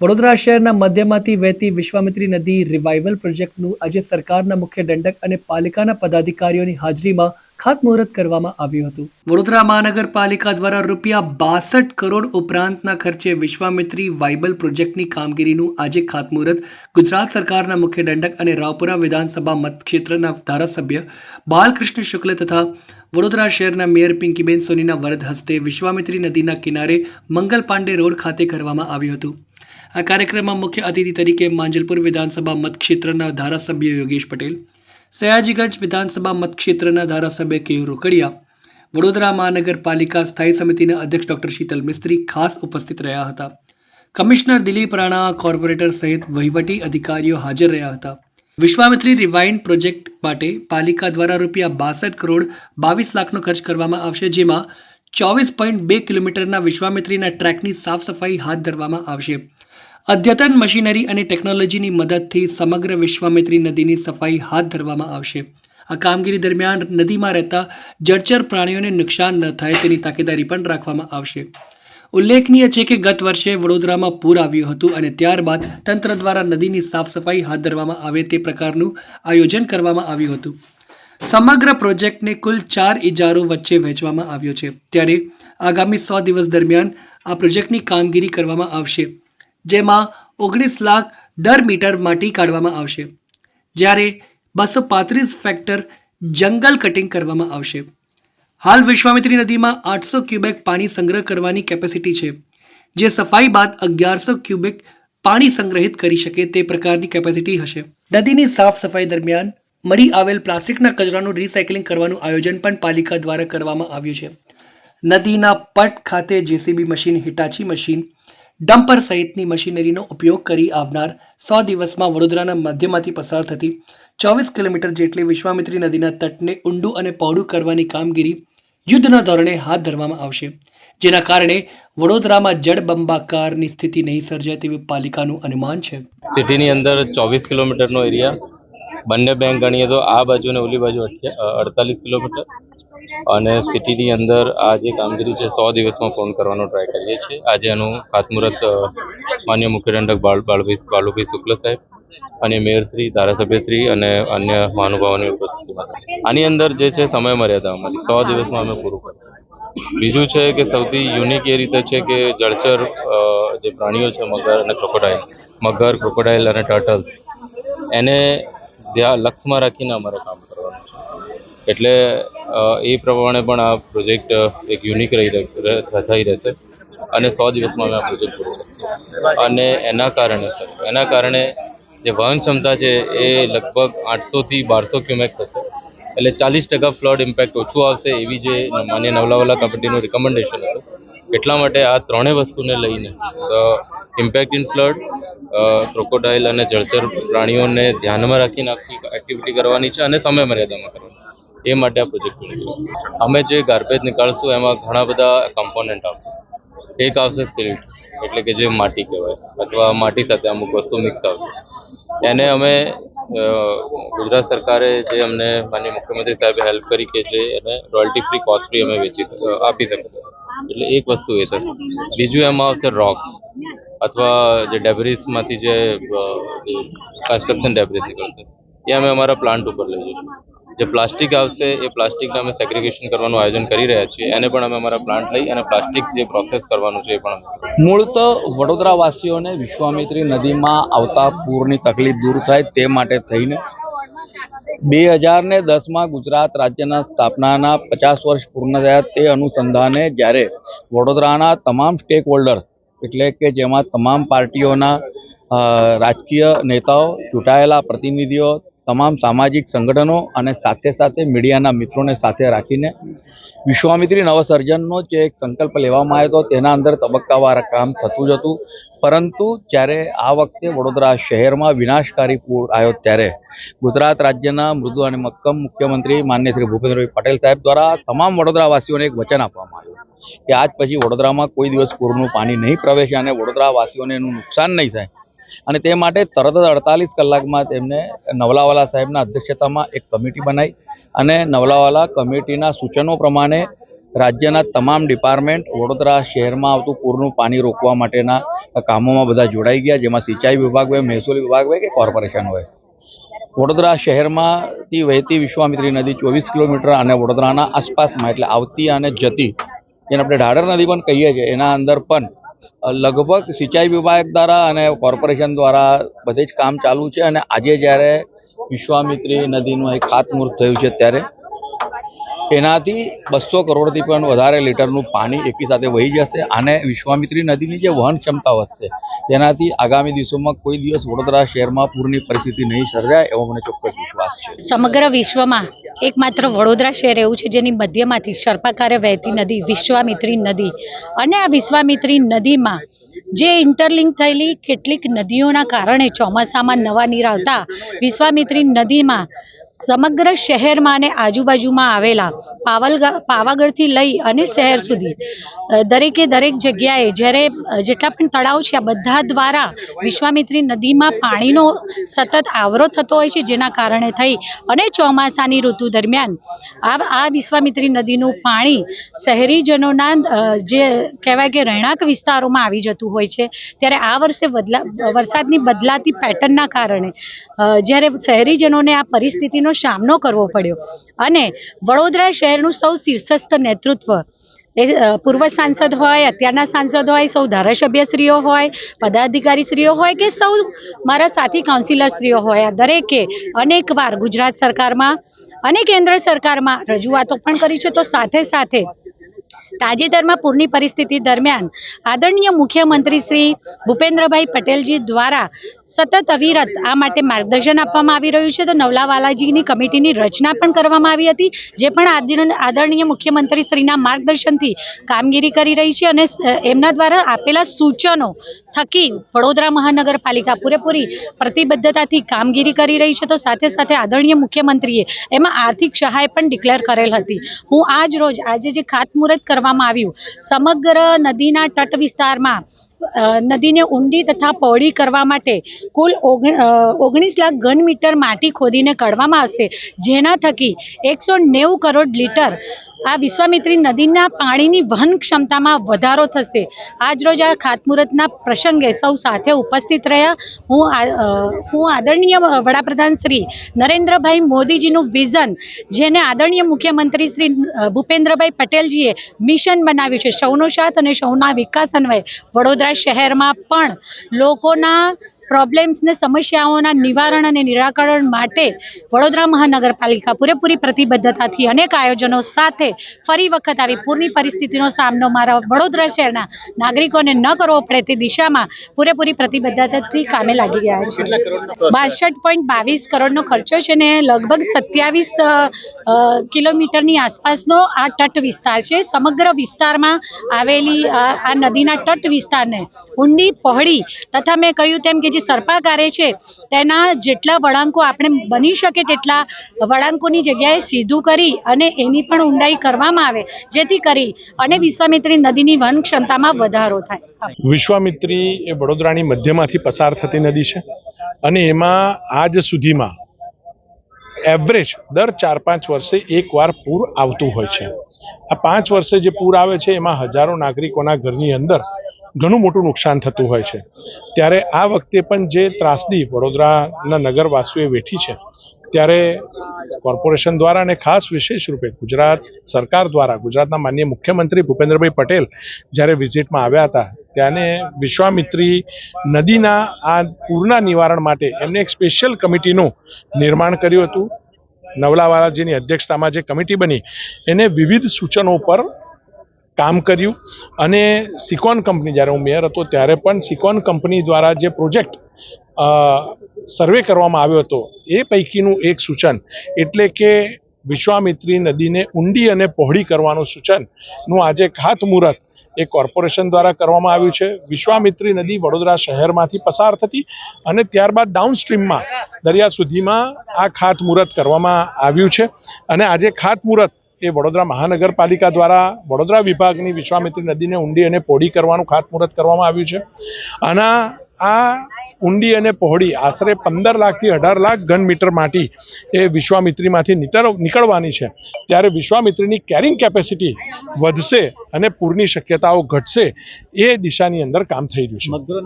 વડોદરા શહેરના મધ્યમાંથી વહેતી વિશ્વામિત્રી નદી રિવાઇવલ પ્રોજેક્ટનું આજે સરકારના મુખ્ય દંડક અને પાલિકાના પદાધિકારીઓની હાજરીમાં ખાતમુહૂર્ત કરવામાં આવ્યું હતું. વડોદરા મહાનગરપાલિકા દ્વારા ₹62 કરોડ ઉપરાંતના ખર્ચે વિશ્વામિત્રી વાઇબલ પ્રોજેક્ટની કામગીરીનું આજે ખાતમુહૂર્ત ગુજરાત સરકારના મુખ્ય દંડક અને રાવપુરા વિધાનસભા મતક્ષેત્રના ધારાસભ્ય બાલકૃષ્ણ શુક્લ તથા વડોદરા શહેરના મેયર પિંકીબેન સોનીના વરદ હસ્તે વિશ્વામિત્રી નદીના કિનારે મંગલ પાંડે રોડ ખાતે કરવામાં આવ્યું હતું. આ કાર્યક્રમમાં મુખ્ય અતિથિ તરીકે માંજલપુર વિધાનસભા મતક્ષેત્રના ધારાસભ્ય યોગેશ પટેલ, સયાજીગંજ વિધાનસભા મતક્ષેત્રના ધારાસભ્ય કે રોકડિયા, વડોદરા મહાનગરપાલિકા સ્થાયી સમિતિના અધ્યક્ષ ડોક્ટર શીતલ મિસ્ત્રી ખાસ ઉપસ્થિત રહ્યા હતા. કમિશનર દિલીપ રાણા, કોર્પોરેટર સહિત વહીવટી અધિકારીઓ હાજર રહ્યા હતા. વિશ્વામિત્રી રિવાઇન પ્રોજેક્ટ માટે પાલિકા દ્વારા ₹62 કરોડ 22 લાખનો ખર્ચ કરવામાં આવશે, જેમાં 24.2 કિલોમીટરના વિશ્વામિત્રીના ટ્રેકની સાફ સફાઈ હાથ ધરવામાં આવશે. અદ્યતન મશીનરી અને ટેકનોલોજીની મદદથી સમગ્ર વિશ્વામિત્રી નદીની સફાઈ હાથ ધરવામાં આવશે. આ કામગીરી દરમિયાન નદીમાં રહેતા જળચર પ્રાણીઓને નુકસાન ન થાય તેની તકેદારી પણ રાખવામાં આવશે. ઉલ્લેખનીય છે કે ગત વર્ષે વડોદરામાં પૂર આવ્યું હતું અને ત્યારબાદ તંત્ર દ્વારા નદીની સાફ સફાઈ હાથ ધરવામાં આવે તે પ્રકારનું આયોજન કરવામાં આવ્યું હતું. સમગ્ર પ્રોજેક્ટને કુલ 4 ઇજારો વચ્ચે વહેંચવામાં આવ્યો છે. ત્યારે આગામી 100 દિવસ દરમિયાન આ પ્રોજેક્ટની કામગીરી કરવામાં આવશે, જેમાં 19 લાખ દર મીટર માટી કાઢવામાં આવશે, જ્યારે 235 ફેક્ટર જંગલ કટિંગ કરવામાં આવશે. હાલ વિશ્વામિત્રી નદીમાં 800 ક્યુબેક પાણી સંગ્રહ કરવાની કેપેસિટી છે, જે સફાઈ બાદ 1100 ક્યુબેક પાણી સંગ્રહિત કરી શકે તે પ્રકારની કેપેસિટી હશે. નદીની સાફ સફાઈ દરમિયાન મળી આવેલ પ્લાસ્ટિકના કચરાનું રિસાયકલિંગ કરવાનું આયોજન પણ પાલિકા દ્વારા કરવામાં આવ્યું છે. નદીના પટ ખાતે JCB machine, Hitachi machine, dumper સહિતની મશીનરીનો ઉપયોગ કરી આવનાર 100 દિવસમાં વડોદરાના મધ્યમાંથી પસાર થતી 24 કિલોમીટર જેટલી વિશ્વામિત્રી નદીના તટને ઊંડું અને પહોળું કરવાની કામગીરી યુદ્ધના ધોરણે હાથ ધરવામાં આવશે, જેના કારણે વડોદરામાં જળબંબાકારની સ્થિતિ નહીં સર્જાય તેવું પાલિકાનું અનુમાન છે. સિટીની અંદર 24 કિલોમીટરનો એરિયા, બંને બેંક ગણીએ તો આ બાજુ અને ઓલી બાજુ 48 કિલોમીટર, અને સિટીની અંદર આ જે કામગીરી છે 100 દિવસમાં પૂર્ણ કરવાનો ટ્રાય કરીએ છીએ. આજે આનું ખાતમુહૂર્ત માન્ય મુખ્ય દંડક બાલુભાઈ શુક્લ સાહેબ અને મેયરશ્રી, ધારાસભ્યશ્રી અને અન્ય મહાનુભાવોની ઉપસ્થિતિમાં. આની અંદર જે છે સમય મર્યાદા અમારી 100 દિવસમાં અમે પૂરું કરીશું. બીજું છે કે સૌથી યુનિક એ રીતે છે કે જળચર જે પ્રાણીઓ છે મગર, ક્રોકોડાઇલ અને ટર્ટલ, એને લક્ષમાં રાખીને અમારે કામ કરવાનું છે. એટલે એ પ્રમાણે પણ આ પ્રોજેક્ટ એક યુનિક થઈ રહેશે અને 100 દિવસમાં અમે આ પ્રોજેક્ટ પૂરો કરીશું. અને એના કારણે જે વહન ક્ષમતા છે એ લગભગ 800 થી 1200 ક્યુમેક થશે. એટલે 40% ફ્લડ ઇમ્પેક્ટ ઓછું આવશે એવી જે માન્ય નવલાવાલા કમિટીનું રિકમેન્ડેશન હતું. એટલા માટે આ ત્રણેય વસ્તુને લઈને ઇમ્પેક્ટ ઇન ફ્લડ, ક્રોકોડાઇલ અને જળચર પ્રાણીઓને ધ્યાનમાં રાખીને આખી એક્ટિવિટી કરવાની છે અને સમય મર્યાદામાં કરવાની. એ માટે આ પ્રોજેક્ટ અમે જે ગાર્બેજ નીકાળશું એમાં ઘણા બધા કમ્પોનન્ટ આવશે. એક આવશે સિલ્ટ, એટલે કે જે માટી કહેવાય, અથવા માટી સાથે અમુક વસ્તુ મિક્સ આવશે. એને અમે ગુજરાત સરકારે જે અમને માનનીય મુખ્યમંત્રી સાહેબે હેલ્પ કરી કે જે એને રોયલ્ટી ફ્રી, કોસ્ટ ફ્રી અમે આપી શકીએ. એટલે એક વસ્તુ એ થશે. બીજું એમાં આવશે રોક્સ, અથવા જે ડેબ્રિસમાંથી જે કન્સ્ટ્રક્શન ડેબ્રિસ નીકળશે એ અમે અમારા પ્લાન્ટ ઉપર લઈ જઈશું. જે પ્લાસ્ટિક આવશે એ પ્લાસ્ટિકને અમે સેગ્રિગેશન કરવાનું આયોજન કરી રહ્યા છીએ. એને પણ અમે અમારા પ્લાન્ટ લઈ અને પ્લાસ્ટિક જે પ્રોસેસ કરવાનું છે એ પણ. મૂળત વડોદરાવાસીઓને વિશ્વામિત્રી નદીમાં આવતા પૂરની તકલીફ દૂર થાય તે માટે થઈને 2010માં ગુજરાત રાજ્યના સ્થાપનાના 50 વર્ષ પૂર્ણ થયા તે અનુસંધાને જ્યારે વડોદરાના તમામ સ્ટેક હોલ્ડર, એટલે કે જેમાં તમામ પાર્ટીઓના રાજકીય નેતાઓ, ચૂંટાયેલા પ્રતિનિધિઓ, તમામ સામાજિક સંગઠનો અને સાથે સાથે મીડિયાના મિત્રોને સાથે રાખીને વિશ્વામિત્રી નવસર્જનનો જે એક સંકલ્પ લેવામાં આવ્યો હતો તેના અંદર તબક્કાવાર કામ થતું જ હતું. પરંતુ જ્યારે આ વખતે વડોદરા શહેરમાં વિનાશકારી પૂર આવ્યો ત્યારે ગુજરાત રાજ્યના મૃદુ અને મક્કમ મુખ્યમંત્રી માનનીય શ્રી ભૂપેન્દ્રભાઈ પટેલ સાહેબ દ્વારા તમામ વડોદરાવાસીઓને એક વચન આપવામાં આવ્યું કે આજ પછી વડોદરામાં કોઈ દિવસ પૂરનું પાણી નહીં પ્રવેશે અને વડોદરાવાસીઓને એનું નુકસાન નહીં થાય. અને તે માટે તરત જ 48 કલાકમાં તેમને નવલાવાલા સાહેબના અધ્યક્ષતામાં એક કમિટી બનાવી અને નવલાવાલા કમિટીના સૂચનો પ્રમાણે રાજ્યના તમામ ડિપાર્ટમેન્ટ વડોદરા શહેરમાં આવતું પૂરનું પાણી રોકવા માટેના કામોમાં બધા જોડાઈ ગયા, જેમાં સિંચાઈ વિભાગ હોય, મહેસૂલ વિભાગ હોય કે કોર્પોરેશન હોય. વડોદરા શહેરમાંથી વહેતી વિશ્વામિત્રી નદી 24 કિલોમીટર અને વડોદરાના આસપાસમાં એટલે આવતી અને જતી, જેને આપણે ઢાઢર નદી પણ કહીએ છીએ, એના અંદર પણ લગભગ સિંચાઈ વિભાગ દ્વારા અને કોર્પોરેશન દ્વારા બધે જ કામ ચાલુ છે. અને આજે જ્યારે વિશ્વામિત્રી નદીનું એક ખાતમુહૂર્ત થયું છે, ત્યારે એનાથી 200 કરોડથી પણ વધારે લીટરનું પાણી એકી સાથે વહી જશે અને વિશ્વામિત્રી નદીની જે વહન ક્ષમતા વધશે, તેનાથી આગામી દિવસોમાં કોઈ દિવસ વડોદરા શહેરમાં પૂરની પરિસ્થિતિ નહીં સર્જાય એવો મને ચોક્કસ વિશ્વાસ છે. સમગ્ર વિશ્વમાં એકમાત્ર વડોદરા શહેર એવું છે જેની મધ્યમાંથી સર્પાકારે વહેતી નદી વિશ્વામિત્રી નદી, અને આ વિશ્વામિત્રી નદીમાં જે ઇન્ટરલિંક થયેલી કેટલીક નદીઓના કારણે ચોમાસામાં નવા નીર આવતા વિશ્વામિત્રી નદીમાં સમગ્ર શહેરમાં અને આજુબાજુમાં આવેલા પાવાગઢથી લઈ અને શહેર સુધી દરેક જગ્યાએ જ્યારે જેટલા પણ તળાવ છે આ બધા દ્વારા વિશ્વામિત્રી નદીમાં પાણીનો સતત આવરો થતો હોય છે, જેના કારણે થઈ અને ચોમાસાની ઋતુ દરમિયાન આ વિશ્વામિત્રી નદીનું પાણી શહેરીજનોના જે કહેવાય કે રહેણાંક વિસ્તારોમાં આવી જતું હોય છે. ત્યારે આ વર્ષે વરસાદની બદલાતી પેટર્નના કારણે જ્યારે શહેરીજનોને આ પરિસ્થિતિનો સામનો કરવો પડ્યો અને વડોદરા શહેરનું સૌ શીર્ષસ્થ નેતૃત્વ એ પૂર્વ સાંસદ હોય, અત્યારના સાંસદ હોય, સૌ ધારાસભ્યશ્રીઓ હોય, પદાધિકારીશ્રીઓ હોય કે સૌ મારા સાથી કાઉન્સિલરશ્રીઓ હોય, આ દરેકે અનેકવાર ગુજરાત સરકારમાં અને કેન્દ્ર સરકારમાં રજૂઆતો પણ કરી છે. તો સાથે સાથે તાજેતરમાં પૂરની પરિસ્થિતિ દરમિયાન આદરણીય મુખ્યમંત્રી શ્રી ભૂપેન્દ્રભાઈ પટેલજી દ્વારા સતત અવિરત આ માટે માર્ગદર્શન આપવામાં આવી રહ્યું છે. તો નવલાવાલાજીની કમિટીની રચના પણ કરવામાં આવી હતી, જે પણ આદરણીય મુખ્યમંત્રી શ્રીના માર્ગદર્શનથી કામગીરી કરી રહી છે અને એમના દ્વારા આપેલા સૂચનો થકી વડોદરા મહાનગરપાલિકા પૂરેપૂરી પ્રતિબદ્ધતાથી કામગીરી કરી રહી છે. તો સાથે સાથે આદરણીય મુખ્યમંત્રીએ એમાં આર્થિક સહાય પણ ડિક્લેર કરેલ હતી. હું આજે જે ખાતમુહૂર્ત કરવામાં આવ્યું, સમગ્ર નદીના તટ વિસ્તારમાં નદીને ઊંડી તથા પહોળી કરવા માટે કુલ 19 લાખ ઘન મીટર માટી ખોદીને કાઢવામાં આવશે, જેના થકી 190 કરોડ લીટર આ વિશ્વામિત્રી નદીના પાણીની વહન ક્ષમતામાં વધારો થશે. આજરોજ આ ખાતમુહૂર્તના પ્રસંગે સૌ સાથે ઉપસ્થિત રહ્યા. હું આદરણીય વડાપ્રધાન શ્રી નરેન્દ્રભાઈ મોદીજીનું વિઝન, જેને આદરણીય મુખ્યમંત્રી શ્રી ભૂપેન્દ્રભાઈ પટેલજીએ મિશન બનાવ્યું છે, સૌનો સાથ અને સૌના વિકાસ અન્વયે વડોદરા શહેરમાં પણ લોકોના પ્રોબ્લેમ્સને સમસ્યાઓના નિવારણ અને નિરાકરણ માટે વડોદરા મહાનગરપાલિકા પૂરેપૂરી પ્રતિબદ્ધતાથી અનેક આયોજનો સાથે ફરી વખત આવી પૂરની પરિસ્થિતિનો સામનો મારા વડોદરા શહેરના નાગરિકોને ન કરવો પડે તે દિશામાં પૂરેપૂરી પ્રતિબદ્ધતાથી કામે લાગી ગયા છે. 62.22 કરોડનો ખર્ચો છે ને લગભગ 27 કિલોમીટરની આસપાસનો આ તટ વિસ્તાર છે. સમગ્ર વિસ્તારમાં આવેલી આ નદીના તટ વિસ્તારને ઊંડી પહોળી તથા મેં કહ્યું તેમ કે જે સર્પાકારે છે તેના જેટલા વળાંકો આપણે બની શકે તેટલા વળાંકોની જગ્યાએ સીધું કરી અને એની પણ ઊંડાઈ કરવામાં આવે, જેથી કરી અને વિશ્વામિત્રી નદીની વહન ક્ષમતામાં વધારો થાય. વિશ્વામિત્રી એ વડોદરાની મધ્યમાંથી પસાર થતી નદી છે અને એમાં આજ સુધીમાં એવરેજ દર 4-5 વર્ષે એકવાર પૂર આવતું હોય છે. આ 5 વર્ષે જે પૂર આવે છે એમાં હજારો નાગરિકોના ઘરની અંદર ઘણું મોટું નુકસાન થતું હોય છે. ત્યારે આ વખતે પણ જે ત્રાસદી વડોદરાના નગરવાસીઓએ વેઠી છે, ત્યારે કોર્પોરેશન દ્વારા અને ખાસ વિશેષ રૂપે ગુજરાત સરકાર દ્વારા ગુજરાતના માનનીય મુખ્યમંત્રી ભૂપેન્દ્રભાઈ પટેલ જ્યારે વિઝિટમાં આવ્યા હતા, ત્યારે વિશ્વામિત્રી નદીના આ પૂરના નિવારણ માટે એમને એક સ્પેશિયલ કમિટીનું નિર્માણ કર્યું હતું. નવલાવાલાજીની અધ્યક્ષતામાં જે કમિટી બની એને વિવિધ સૂચનો પર કામ કર્યું અને સિકોન કંપની, જ્યારે હું મેયર હતો ત્યારે પણ સિકોન કંપની દ્વારા જે પ્રોજેક્ટ સર્વે કરવામાં આવ્યો હતો એ પૈકીનું એક સૂચન એટલે કે વિશ્વામિત્રી નદીને ઊંડી અને પહોળી કરવાનું સૂચનનું આજે ખાતમુહૂર્ત એ કોર્પોરેશન દ્વારા કરવામાં આવ્યું છે. વિશ્વામિત્રી નદી વડોદરા શહેરમાંથી પસાર થતી અને ત્યારબાદ ડાઉનસ્ટ્રીમમાં દરિયા સુધીમાં આ ખાતમુહૂર્ત કરવામાં આવ્યું છે અને આજે ખાતમુહૂર્ત એ વડોદરા મહાનગરપાલિકા દ્વારા વડોદરા વિભાગની વિશ્વામિત્રી નદીને ઊંડી અને પહોળી કરવાનું ખાતમુહૂર્ત કરવામાં આવ્યું છે. અને આ ઊંડી અને પહોળી આશરે 15 લાખથી 18 લાખ ઘન મીટર માટી એ વિશ્વામિત્રીમાંથી નીકળવાની છે, ત્યારે વિશ્વામિત્રીની કેરિંગ કેપેસિટી વધશે અને પૂરની શક્યતાઓ ઘટશે, એ દિશાની અંદર કામ થઈ રહ્યું છે.